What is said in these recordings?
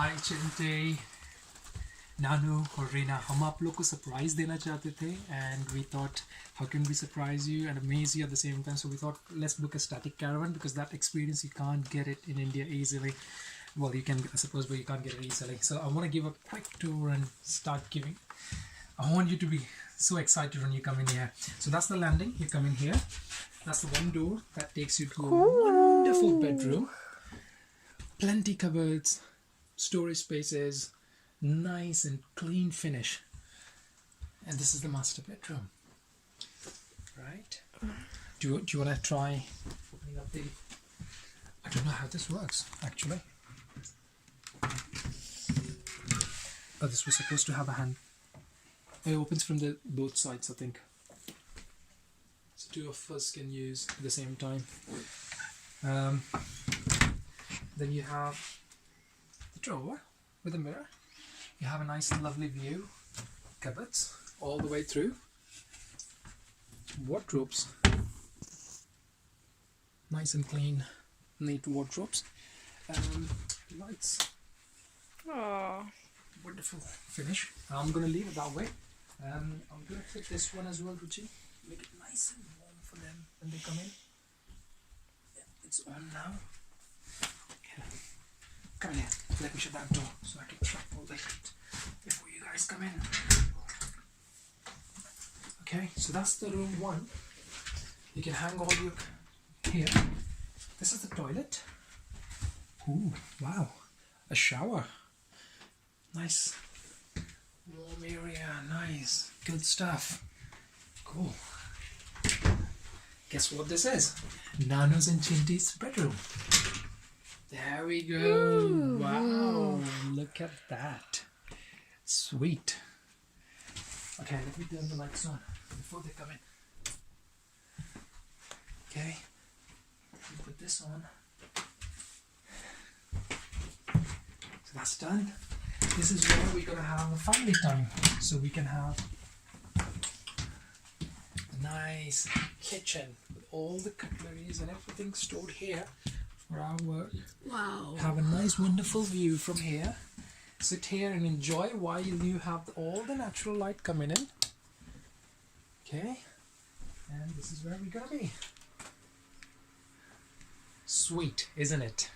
हाय चिंटे नानू और रीना हम आप लोग को सरप्राइज देना चाहते थे and we thought how can we surprise you and amaze you at the same time, so we thought let's book a static caravan because that experience you can't get it in India easily. Well, you can, I suppose, but you can't get it easily. So I want to give a quick tour and start giving. I want you to be so excited when you come in here. So that's the landing. You come in here. That's the one door that takes you to a wonderful bedroom. Plenty cupboards, storage spaces, nice and clean finish. And this is the master bedroom. Right? Do you want to try opening up the... I don't know how this works, actually. Oh, this was supposed to have a hand. It opens from the both sides, I think. So two of us can use at the same time. Then you have the drawer with a mirror. You have a nice lovely view. Cupboards all the way through. Wardrobes. Nice and clean, neat wardrobes. Lights. Oh. Wonderful finish. I'm going to leave it that way. I'm going to fit this one as well, Ruchi. Make it nice and warm for them when they come in. Yeah, it's on now. Yeah. Come here. Let me shut that door so I can trap all the heat before you guys come in. Okay, so that's the room one. You can hang all your here. This is the toilet. Ooh, wow. A shower. Nice. Warm area, nice. Good stuff. Cool. Guess what this is? Nanu's and Chinty's bedroom. There we go. Ooh. Wow, look at that. Sweet. Okay, let me turn the lights on before they come in. Okay, put this on. So that's done. This is where we're gonna have a family time. So we can have a nice kitchen with all the cutleries and everything stored here for our work. Wow. Have a nice wonderful view from here. Sit here and enjoy while you have all the natural light coming in. Okay, and this is where we're gonna be. Sweet, isn't it?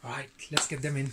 Alright, let's get them in.